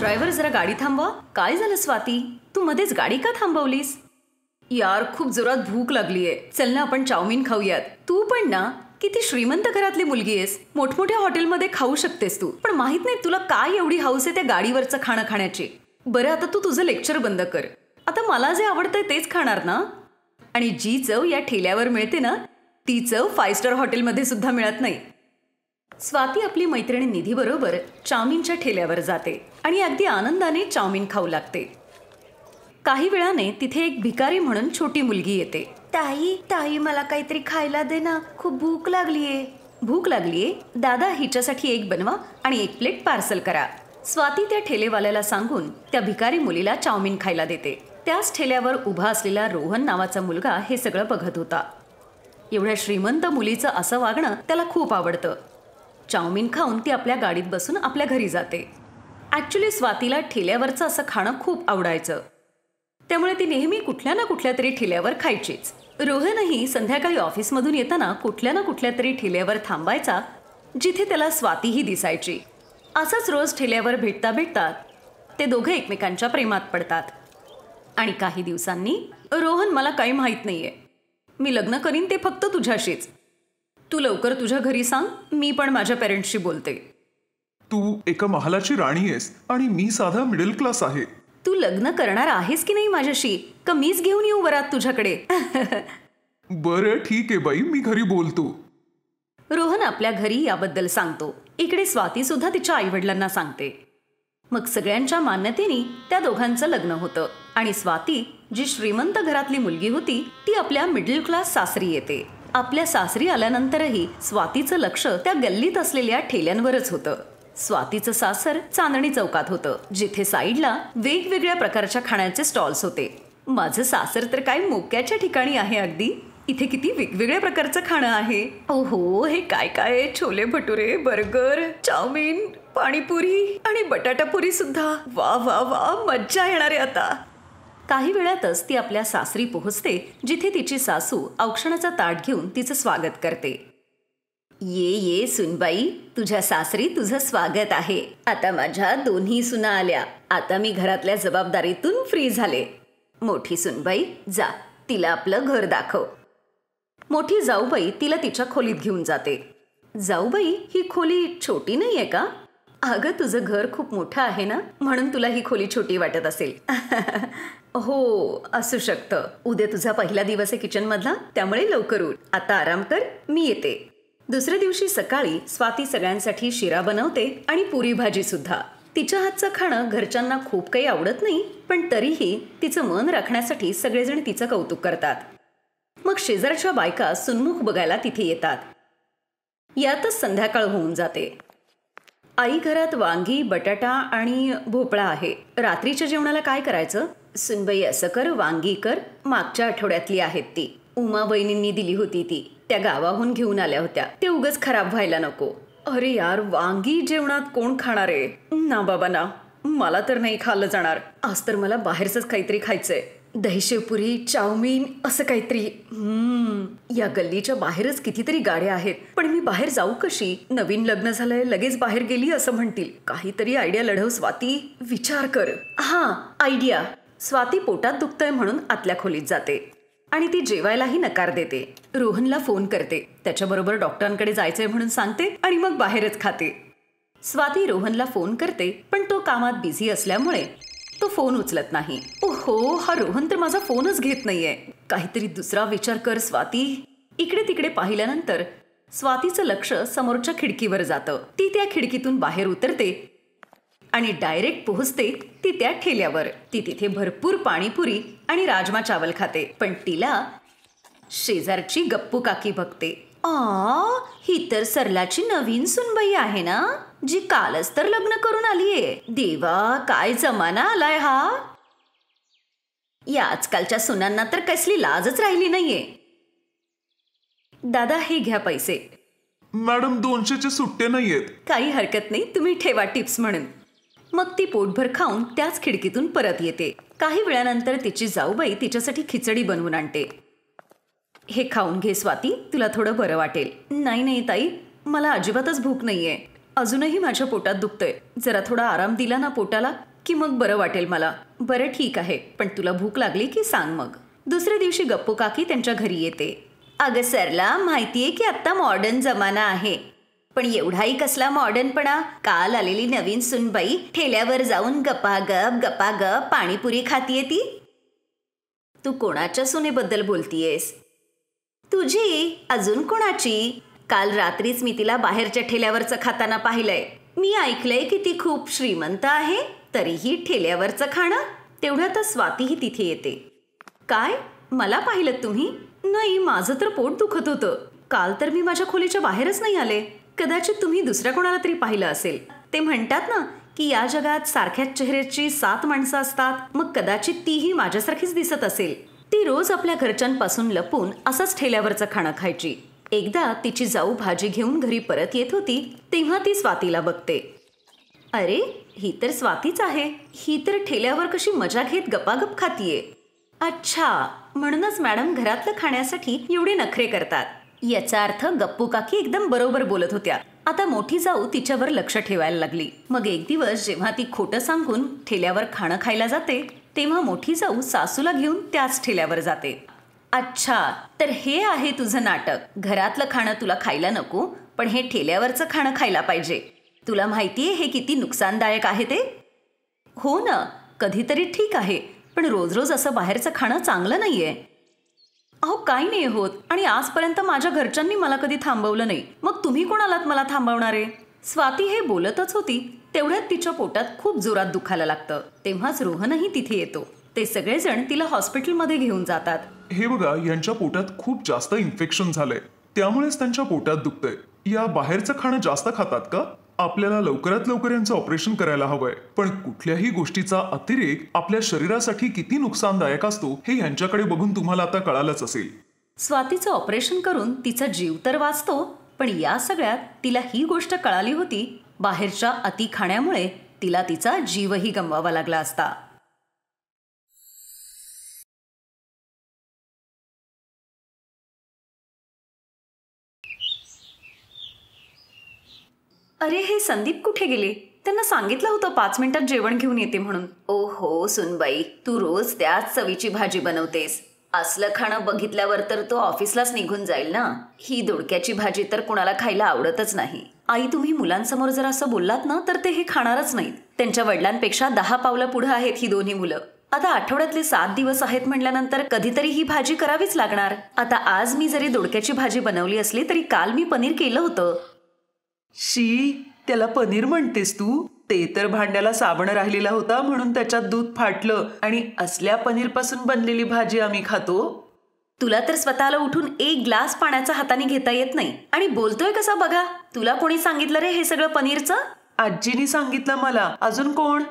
Driver जरा गाडी थांबवा. काय झालं स्वाती, तू मध्येच गाडी का थांबवलीस? यार खूप जोरात भूक लागलीये, चल ना आपण चाऊमिन खाऊयात. तू पण ना किती श्रीमंत घरातली मुलगी आहेस, मोठमोठ्या हॉटेलमध्ये खाऊ शकतेस तू, पण माहित नाही तुला काय एवढी हौस आहे त्या गाडीवरचं खाणं खाण्याची. बरं आता तू तुझं लेक्चर बंद कर. आता मला जे आवडतंय तेच खाणार ना. आणि जी चव या ठेल्यावर मिळते ना ती चव 5 स्टार हॉटेलमध्ये सुद्धा मिळत नाही. स्वाती आपली मैत्रीण निधी बरोबर चाऊमिनच्या ठेल्यावर जाते आणि अगदी आनंदाने चाऊमिन खाऊ लागते. काही वेळाने तिथे एक भिकारी म्हणून छोटी मुलगी येते. ताई ताई मला काहीतरी खायला दे ना, खूप भूक लागलीये. भूक लागलीये? दादा हिच्यासाठी एक बनवा आणि 1 प्लेट पार्सल करा. स्वाती त्या ठेलेवाल्याला सांगून त्या भिकारी मुलीला चाऊमिन खायला देते. त्याच ठेल्यावर उभा असलेला रोहन नावाचा मुलगा हे सगळं बघत होता. एवढ्या श्रीमंत मुलीचं असं वागणं त्याला खूप आवडतं. चाऊमिन खाऊन ती आपल्या गाडीत बसून आपल्या घरी जाते. ॲक्च्युली स्वातीला ठेल्यावरचं असं खाणं खूप आवडायचं, त्यामुळे ती नेहमी कुठल्या ना कुठल्या तरी ठेल्यावर खायचीच. रोहनही संध्याकाळी ऑफिसमधून येताना कुठल्या ना कुठल्या तरी ठेल्यावर थांबायचा, जिथे त्याला स्वातीही दिसायची. असंच रोज ठेल्यावर भेटता भेटतात ते दोघे एकमेकांच्या प्रेमात पडतात. आणि काही दिवसांनी, रोहन मला काही माहीत नाहीये, मी लग्न करीन ते फक्त तुझ्याशीच. तू लवकर तुझ्या घरी सांग, मी पण माझ्या पेरेंट्सशी बोलते. तू एका महालाची राणी आहेस आणि मी साधा मिडल क्लास आहे. तू लग्न करणार आहेस की नाही माझ्याशी, का मीच घेऊन येऊ वरात तुझ्याकडे? बरं ठीक आहे बाई, मी घरी बोलतो. रोहन आपल्या घरी याबद्दल सांगतो. इकडे स्वाती सुद्धा तिच्या आईवडिलांना सांगते. मग सगळ्यांच्या मान्यतेने त्या दोघांचं लग्न होतं आणि स्वाती जी श्रीमंत घरातली मुलगी होती ती आपल्या मिडल क्लास सासरी येते. आपल्या सासरी आल्यानंतरही स्वातीचं लक्ष त्या गल्लीत असलेल्या ठेल्यांवरच होतं. स्वातीचं सासर चांदणी चौकात होतं, जिथे साईडला वेगवेगळ्या प्रकारच्या खाण्याचे स्टॉल्स होते. माझं सासर तर काय मोक्याच्या ठिकाणी आहे अगदी. इथे किती वेगवेगळ्या प्रकारचं खाणं आहे. ओहो, हे काय काय, छोले भटुरे, बर्गर, चाऊमिन, पाणीपुरी आणि बटाटापुरी सुद्धा. वा वा वा, मज्जा येणार आहे आता. काही वेळातच ती आपल्या सासरी पोहोचते, जिथे तिची सासू औक्षणाचा ताट घेऊन तिचं स्वागत करते. ये ये सुनबाई, तुझ्या सासरी तुझं स्वागत आहे. आता माझ्या दोन्ही सुना आल्या. आता मी घरातल्या जबाबदारीतून फ्री झाले. मोठी सुनबाई, जा तिला आपलं घर दाखव. मोठी जाऊबाई तिला तिच्या खोलीत घेऊन जाते. जाऊबाई, ही खोली छोटी नाहीये का? अगं तुझं घर खूप मोठं आहे ना, म्हणून तुला ही खोली छोटी वाटत असेल. हो असू शकतं. उद्या तुझा पहिला दिवस आहे किचन मधला, त्यामुळे लवकर उठ. आता आराम कर, मी येते. दुसऱ्या दिवशी सकाळी स्वाती सगळ्यांसाठी शिरा बनवते आणि पुरी भाजी सुद्धा. तिच्या हातचं खाणं घरच्यांना खूप काही आवडत नाही, पण तरीही तिचं मन राखण्यासाठी सगळेजण तिचं कौतुक करतात. मग शेजारच्या बायका सुनमुख बघायला तिथे येतात. यातच संध्याकाळ होऊन जाते. आई घरात वांगी, बटाटा आणि भोपळा आहे. रात्रीच्या जेवणाला काय करायचं? सुनबाई, असं कर, वांगी कर. मागच्या आठवड्यातली आहेत ती. उमा बहिणींनी दिली होती ती. त्या गावाहून घेऊन आल्या होत्या. ते उगाच खराब व्हायला नको. अरे यार, वांगी जेवणात कोण खाणार आहे? ना बाबा ना, मला तर नाही खाल्लं जाणार. आज तर मला बाहेरच काहीतरी खायचंय. दहीशेवपुरी, चाऊमिन, असं काहीतरी. या गल्लीच्या बाहेरच कितीतरी गाड्या आहेत, पण मी बाहेर जाऊ कशी? नवीन लग्न झालंय, लगेच बाहेर गेली असं म्हणतील. काहीतरी आयडिया लढव स्वाती, विचार कर. हा आयडिया. स्वाती पोटात दुखतंय म्हणून आतल्या खोलीत जाते आणि ती जेवायलाही नकार देते. रोहनला फोन करते, त्याच्याबरोबर डॉक्टरांकडे जायचंय म्हणून सांगते आणि मग बाहेरच खाते. स्वाती रोहनला फोन करते, पण तो कामात बिझी असल्यामुळे तो फोन उचलत नाही. ओहो, हा रोहन तर माझा फोनच घेत नाहीये. काहीतरी दुसरा विचार कर स्वाती. इकडे तिकडे पाहिल्यानंतर स्वातीचं लक्ष समोरच्या खिडकीवर जातं. ती त्या खिडकीतून बाहेर उतरते आणि डायरेक्ट पोहोचते ती त्या ठेल्यावर. ती तिथे भरपूर पाणीपुरी आणि राजमा चावल खाते, पण तिला शेजारची गप्पू काकी बघते. ही तर सरलाची नवीन सुनबाई आहे ना, जी कालच तर लग्न करून आलीये. देवा, काय जमाना आलाय हा. या आजकालच्या सुनांना तर कसली लाजच राहिली नाहीये. दादा, हे घ्या पैसे. मॅडम, 200चे सुट्टे नाहीयेत. काही हरकत नाही, तुम्ही ठेवा टिप्स म्हणून. मग ती पोटभर खाऊन त्याच खिडकीतून परत येते. काही वेळानंतर तिची जाऊबाई तिच्यासाठी खिचडी बनवून आणते. हे खाऊन घे स्वाती, तुला थोडं बरं वाटेल. नाही नाही ताई, मला अजिबातच भूक नाहीये. अजूनही माझ्या पोटात दुखतंय. जरा थोडा आराम दिला ना पोटाला की मग बरं वाटेल मला. बरं ठीक आहे, पण तुला भूक लागली की सांग मग. दुसऱ्या दिवशी गप्पू काकी त्यांच्या घरी येते. अगं सरला, माहितीये की आत्ता मॉडर्न जमाना आहे, पण एवढाही कसला मॉडर्नपणा. काल आलेली नवीन सुनबाई ठेल्यावर जाऊन गपागप पाणीपुरी खातीये ती. तू कोणाच्या सुनेबद्दल बोलतीयेस? तुझी. अजून कोणाची? काल रात्रीच मी तिला बाहेरच्या ठेल्यावरचं खाताना पाहिलंय. मी ऐकलंय की ती खूप श्रीमंत आहे, तरीही ठेल्यावरचं खाणं. तेवढ्यातच स्वातीही तिथे येते. काय, मला पाहिलं तुम्ही? नाही, माझं तर पोट दुखत होतं. काल तर मी माझ्या खोलीच्या बाहेरच नाही आले. कदाचित तुम्ही दुसऱ्या कोणाला तरी पाहिलं असेल. ते म्हणतात ना की या जगात सारख्याच चेहऱ्याची 7 माणसं असतात. मग कदाचित तीही माझ्यासारखीच दिसत असेल. ती रोज आपल्या घरच्यांपासून लपून असंच ठेल्यावरचं खाणं खायची. एकदा तिची जाऊ भाजी घेऊन घरी परत येत होती, तेव्हा ती स्वातीला बघते. अरे, ही तर स्वातीच आहे. ही तर ठेल्यावर कशी मजा घेत गपागप खातीये. अच्छा, म्हणूनच मॅडम घरातलं खाण्यासाठी एवढे नखरे करतात. याचा अर्थ गप्पू काकी एकदम बरोबर बोलत होत्या. आता मोठी जाऊ तिच्यावर लक्ष ठेवायला लागली. मग एक दिवस जेव्हा ती खोटं सांगून ठेल्यावर खाणं खायला जाते, तेव्हा मोठी जाऊ सासूला घेऊन त्याच ठेल्यावर जाते. अच्छा, तर हे आहे तुझं नाटक. घरातलं खाणं तुला खायला नको, पण हे ठेल्यावरचं खाणं खायला पाहिजे. तुला माहितीये हे किती नुकसानदायक आहे ते? हो ना, कधीतरी ठीक आहे, पण रोज रोज असं बाहेरचं खाणं चांगलं नाहीये. अहो, काही नाही होत, आणि आजपर्यंत माझ्या घरच्यांनी मला कधी थांबवलं नाही. मग तुम्ही कोणालात मला थांबवणारे? स्वाती हे बोलतच होती, तेवढ्यात तिच्या पोटात खूप जोरात दुखायला लागतं. तेव्हाच रोहनही तिथे येतो. ते सगळेजण तिला हॉस्पिटलमध्ये घेऊन जातात. हे बघा, यांच्या पोटात खूप जास्त इन्फेक्शन झालंय, त्यामुळेच त्यांच्या पोटात दुखतंय. या बाहेरचं खाणं जास्त खातात का? आपल्याला लवकरात लवकर यांचं ऑपरेशन करायला हवंय. पण कुठल्याही गोष्टीचा अतिरेक आपल्या शरीरासाठी किती नुकसानदायक असतो हे यांच्याकडे बघून तुम्हाला आता कळालंच असेल. स्वातीचं ऑपरेशन करून तिचा जीव तर वाचतो, पण या सगळ्यात तिला ही गोष्ट कळाली होती, बाहेरच्या अति खाण्यामुळे तिला तिचा जीवही गमवावा लागला असता. अरे, हे संदीप कुठे गेले? त्यांना सांगितलं होतं 5 मिनिटात जेवण घेऊन येते म्हणून. ओहो सुनबाई, तू रोज त्याच चवीची भाजी बनवतेस. असलं खाणं बघितल्यावर तर तो ऑफिसलाच निघून जाईल ना. ही दोडक्याची भाजी तर कुणाला खायला आवडतच नाही. आई, तुम्ही मुलांसमोर जर असं बोललात ना तर ते हे खाणारच नाहीत. त्यांच्या वडिलांपेक्षा 10 पावलं पुढे आहेत ही दोन्ही मुलं. आता आठवड्यातले 7 दिवस आहेत म्हटल्यानंतर कधीतरी ही भाजी करावीच लागणार. आता आज मी जरी दोडक्याची भाजी बनवली असली तरी काल मी पनीर केलं होतं. शी, त्याला पनीर म्हणतेस तू? ते तर भांड्याला साबण राहिलेला होता म्हणून त्याच्यात दूध फाटलं, आणि असल्या पनीर पासून बनलेली भाजी आम्ही खातो. तुला तर स्वतःला उठून 1 ग्लास पाण्याचा हाताने घेता येत नाही, आणि बोलतोय कसा बघा. तुला कोणी सांगितलं रे हे सगळं पनीरचं? आजीनी सांगितलं मला. अजून कोण?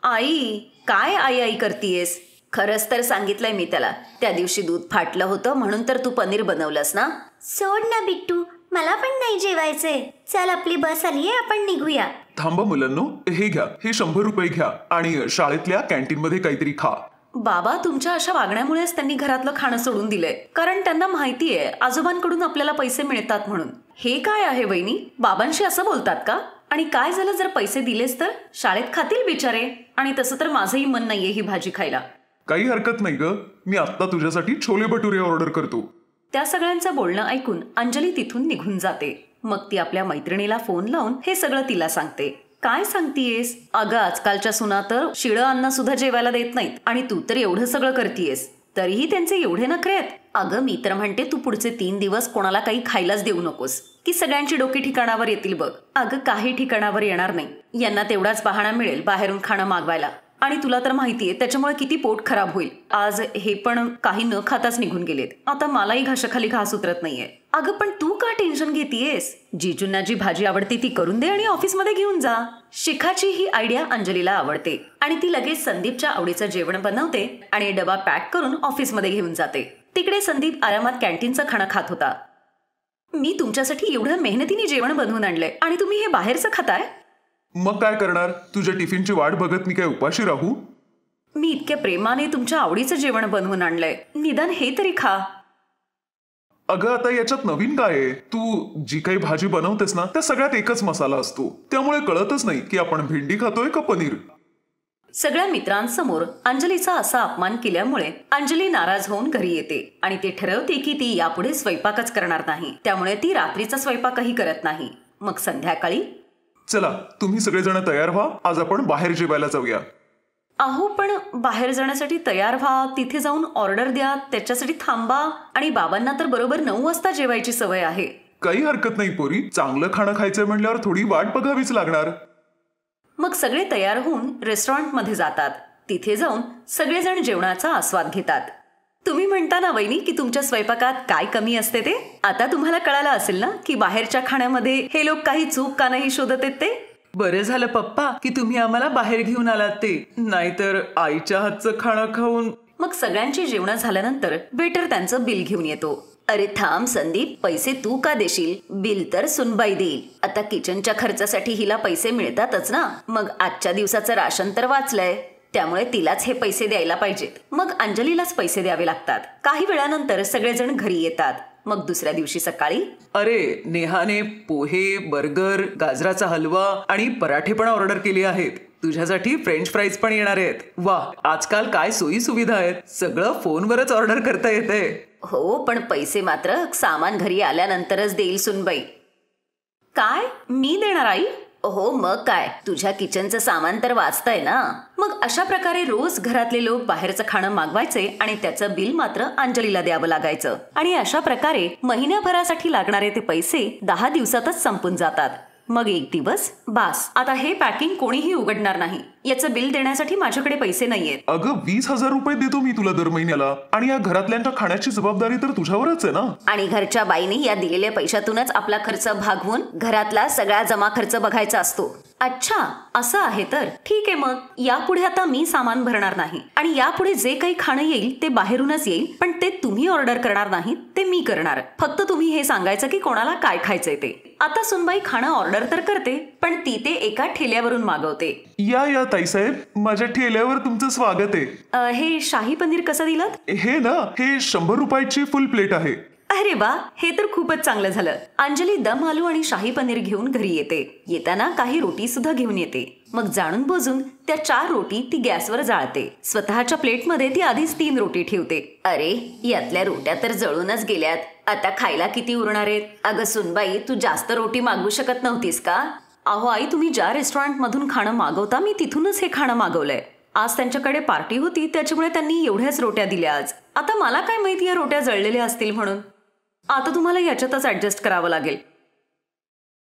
आई, काय आई आई करतीयेस? खरंच तर सांगितलंय मी त्याला. त्या दिवशी दूध फाटलं होतं म्हणून तर तू पनीर बनवलंस ना. सोड ना बिट्टू, मला पण नाही जेवायचंय. चल, आपली बस आलीये, आपण निघूया. थांबा मुलांनो, हे घ्या, हे 100 रुपये घ्या आणि शाळेतल्या कॅन्टीन मध्ये काहीतरी खा. बाबा, तुमच्या अशा वागण्यामुळेच त्यांनी घरातलं खाणं सोडून दिलंय, कारण त्यांना माहितीये आजोबांकडून आपल्याला पैसे मिळतात म्हणून. हे काय आहे वहिनी, बाबांशी असं बोलतात का? आणि काय झालं जर पैसे दिलेस तर? शाळेत खातील बिचारे. आणि तसं तर माझंही मन नाहीये ही भाजी खायला. काही हरकत नाही ग, मी आत्ता तुझ्यासाठी छोले भटुरे ऑर्डर करतो. त्या सगळ्यांचं बोलणं ऐकून अंजली तिथून निघून जाते. मग ती आपल्या मैत्रिणीला फोन लावून हे सगळं तिला सांगते. काय सांगतीयेस? अगं, आजकालच्या सुना तर शिळं अन्न सुद्धा जेवायला देत नाहीत, आणि तू तर एवढं सगळं करतीयेस, तरीही त्यांचे एवढे नखरे आहेत. अगं, मी तर म्हणते तू पुढचे 3 दिवस कोणाला काही खायलाच देऊ नकोस, की सगळ्यांची डोकी ठिकाणावर येतील बघ. अगं, काही ठिकाणावर येणार नाही. यांना तेवढाच बहाणा मिळेल बाहेरून खाणं मागवायला, आणि तुला तर माहितीये त्याच्यामुळे किती पोट खराब होईल. आज हे पण काही न खाताच निघून गेलेत. आता मलाही घशाखाली घास उतरत नाहीये. अगं, पण तू का टेन्शन घेतीयेस? जीजूंना जी भाजी आवडते ती करून दे आणि ऑफिसमध्ये घेऊन जा. शिखाची ही आयडिया अंजलीला आवडते, आणि ती लगेच संदीपच्या आवडीचं जेवण बनवते आणि डबा पॅक करून ऑफिसमध्ये घेऊन जाते. तिकडे संदीप आरामात कॅन्टीनचं खाणं खात होता. मी तुमच्यासाठी एवढं मेहनतीने जेवण बनवून आणलंय, आणि तुम्ही हे बाहेरचं खाताय? मग काय करणार? तुझ्या टिफिनची वाट बघत मी काय उपाशी राहू? मी इतक्या प्रेमाने तुमच्या आवडीचं जेवण बनवून आणलंय, निदान हे तरी खा. अगं, आता याच्यात नवीन काय आहे? तू जी काही भाजी बनवतेस ना त्या सगळ्यात एकच मसाला असतो, त्यामुळे कळतच नाही की आपण भेंडी खातोय का पनीर. सगळ्या मित्रांसमोर अंजलीचा असा अपमान केल्यामुळे अंजली नाराज होऊन घरी येते आणि ती ठरवते की ती यापुढे स्वयंपाकच करणार नाही. त्यामुळे ती रात्रीचा स्वयंपाकही करत नाही. मग संध्याकाळी, चला तुम्ही सगळेजण तयार व्हा, आज आपण बाहेर जेवायला जाऊया. अहो पण बाहेर जाण्यासाठी तयार व्हा, तिथे जाऊन ऑर्डर द्या, त्याच्यासाठी थांबा, आणि बाबांना तर बरोबर 9 वाजता जेवायची सवय आहे. काही हरकत नाही पोरी, चांगलं खाणं खायचंय म्हणल्यावर थोडी वाट बघावीच लागणार. मग सगळे तयार होऊन रेस्टॉरंटमध्ये जातात. तिथे जाऊन सगळेजण जेवणाचा आस्वाद घेतात. तुम्ही म्हणता ना वहिनी की तुमच्या स्वयंपाकात काय कमी असते ते? आता तुम्हाला कळालं असेल ना की बाहेरच्या खाण्यामध्ये हे लोक काही चूक का नाही शोधत आहेत ते? बरं झालं पप्पा की तुम्ही आम्हाला बाहेर घेऊन आलात ते, नाहीतर आईच्या हातचं खाणं खाऊन. मग सगळ्यांची जेवण झाल्यानंतर वेटर त्यांचं बिल घेऊन येतो. अरे थांब संदीप, पैसे तू का देशील? बिल तर सुनबाई देईल. आता किचनच्या खर्चासाठी हिला पैसे मिळतातच ना, मग आजच्या दिवसाचं राशन तर वाचलंय, त्यामुळे तिलाच हे पैसे द्यायला पाहिजेत. मग अंजलीलाच पैसे द्यावे लागतात. काही वेळानंतर सगळेजण घरी येतात. मग दुसऱ्या दिवशी सकाळी, अरे नेहाने पोहे, बर्गर, गाजराचा हलवा आणि पराठे पण ऑर्डर केले आहेत. तुझ्यासाठी फ्रेंच फ्राईज पण येणार आहेत. वा, आजकाल काय सोयी सुविधा आहेत, सगळं फोनवरच ऑर्डर करता येते. हो पण पैसे मात्र सामान घरी आल्यानंतरच देईल सुनबाई. काय, मी देणार आई? हो मग काय, तुझ्या किचनचं सामान तर वाचतंय ना. मग अशा प्रकारे रोज घरातले लोक बाहेरचं खाणं मागवायचे आणि त्याचं बिल मात्र अंजलीला द्यावं लागायचं. आणि अशा प्रकारे महिन्याभरासाठी लागणारे ते पैसे 10 दिवसातच संपून जातात. मग एक दिवस, बास, आता हे पॅकिंग कोणीही उघडणार नाही, याचं बिल देण्यासाठी माझ्याकडे पैसे नाहीयेत. अगं 20,000 रुपये देतो मी तुला दर महिन्याला, आणि या घरातल्यांच्या खाण्याची जबाबदारी तर तुझ्यावरच आहे ना. आणि घरच्या बाईने या दिलेल्या पैशातूनच आपला खर्च भागवून घरातला सगळा जमा खर्च बघायचा असतो. अच्छा, असं आहे तर ठीक आहे. मग यापुढे आता मी सामान भरणार नाही आणि यापुढे जे काही खाणं येईल ते बाहेरूनच येईल, पण ते तुम्ही ऑर्डर करणार नाही, ते मी करणार. फक्त तुम्ही हे सांगायचं की कोणाला काय खायचंय ते. आता सुनबाई खाणं ऑर्डर तर करते, पण ती ते एका ठेल्यावरून मागवते. या ताईसाहेब, माझ्या ठेल्यावर तुमचं स्वागत आहे. हे शाही पनीर कसं दिलं? हे ना, हे 100 रुपयाची फुल प्लेट आहे. अरे वा, हे तर खूपच चांगलं झालं. अंजली दम आलू आणि शाही पनीर घेऊन घरी येते. येताना काही रोटी सुद्धा घेऊन येते. मग जाणून बुजून त्या 4 रोटी ती गॅसवर जाळते. स्वतःच्या प्लेटमध्ये ती आधीच 3 रोटी ठेवते. अरे, यातल्या रोट्या तर जळूनच गेल्यात, आता खायला किती उरणार आहेत? अगं सुनबाई, तू जास्त रोटी मागवू शकत नव्हतीस का? अहो आई, तुम्ही ज्या रेस्टॉरंट मधून खाणं मागवता मी तिथूनच हे खाणं मागवलंय. आज त्यांच्याकडे पार्टी होती, त्याच्यामुळे त्यांनी एवढ्याच रोट्या दिल्या आज. आता मला काय माहिती या रोट्या जळलेल्या असतील म्हणून. आता तुम्हाला याच्यातच ऍडजस्ट करावं लागेल,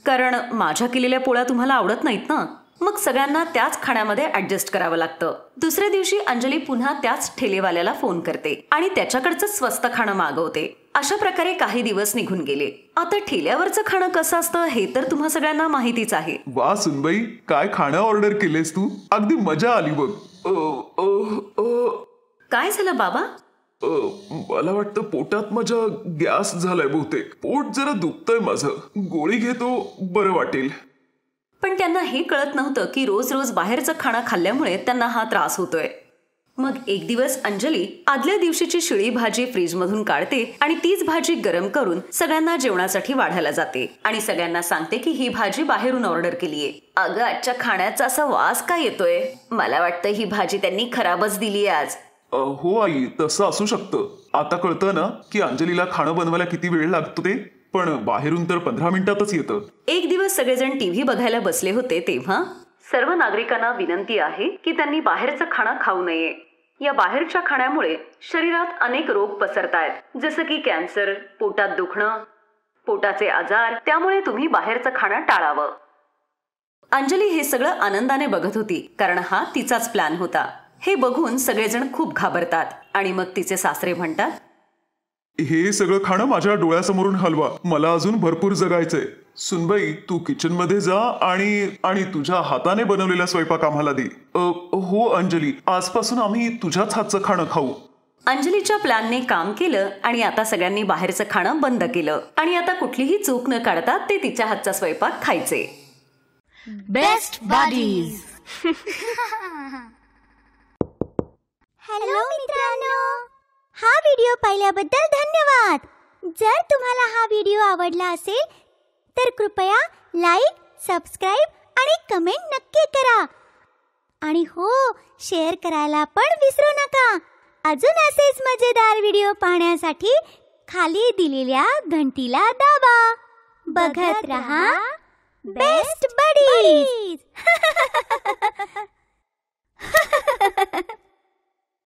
कारण माझ्या केलेल्या पोळ्या तुम्हाला आवडत नाहीत ना. मग सगळ्यांना त्याच खाण्यामध्ये ऍडजस्ट करावं लागतं. दुसऱ्या दिवशी अंजली पुन्हा त्याच ठेलेवाल्याला फोन करते आणि त्याच्याकडचं स्वस्त खाणं मागवते. अशा प्रकारे काही दिवस निघून गेले. आता ठेल्यावरचं खाणं कसं असतं हे तर तुम्हा सगळ्यांना माहितीच आहे. वा सुनबाई, काय खाणं ऑर्डर केलेस तू? अगदी मजा आली बघ. काय झालं बाबा? मला वाटतं पोटात माझ्या गॅस झालाय बहुतेक. पोट जरा दुखतंय माझं, गोळी घेतो, बरं वाटेल. पण त्यांना हे कळत नव्हतं की रोज रोज बाहेरचं खाणं खाल्ल्यामुळे त्यांना हा त्रास होतोय. मग एक दिवस अंजली आदल्या दिवशीची शिळी भाजी फ्रीजमधून काढते आणि तीच भाजी गरम करून सगळ्यांना जेवणासाठी वाढायला जाते आणि सगळ्यांना सांगते की ही भाजी बाहेरून ऑर्डर केलीये. अगं, आजच्या खाण्याचा असा वास काय येतोय? मला वाटतं ही भाजी त्यांनी खराबच दिली आज. हो आई, तसं असू शकतं. आता कळतं ना की अंजलीला खाणं बनवायला किती वेळ लागतो ते, पण बाहेरून तर 15 मिनिटातच येतं. एक दिवस सगळेजण टीव्ही बघायला बसले होते तेव्हा सर्व नागरिकांना विनंती आहे की त्यांनी बाहेरचं खाणं खाऊ नये. या बाहेरच्या खाण्यामुळे शरीरात अनेक रोग पसरतायत, जसं की कॅन्सर, पोटात दुखणं, पोटाचे आजार. त्यामुळे तुम्ही बाहेरचं खाणं टाळावं. अंजली हे सगळं आनंदाने बघत होती, कारण हा तिचाच प्लॅन होता. हे बघून सगळेजण खूप घाबरतात आणि मग तिचे सासरे म्हणतात, हे सगळं खाणं माझ्या डोळ्यासमोरून हलवा, मला अजून भरपूर जगायचंय. सुनबाई, तू किचन मध्ये जा आणि तुझ्या हाताने बनवलेला स्वयंपाक आम्हाला दे. हो अंजली, आजपासून आम्ही तुझ्याच हातचं खाणं खाऊ. अंजलीच्या प्लॅनने काम केलं आणि आता सगळ्यांनी बाहेरचं खाणं बंद केलं आणि आता कुठलीही चूक न काढता ते तिच्या हातचा स्वयंपाक खायचे. Best buddies. हॅलो मित्रांनो, हा व्हिडिओ पाहिल्याबद्दल धन्यवाद. जर तुम्हाला हा व्हिडिओ आवडला असेल तर कृपया लाईक, सबस्क्राईब आणि कमेंट नक्की करा. आणि हो, शेअर करायला पण विसरू नका. अजून असेच मजेदार व्हिडिओ पाहण्यासाठी खाली दिलेल्या घंटीला दाबा. बघत रहा बेस्ट बडीज.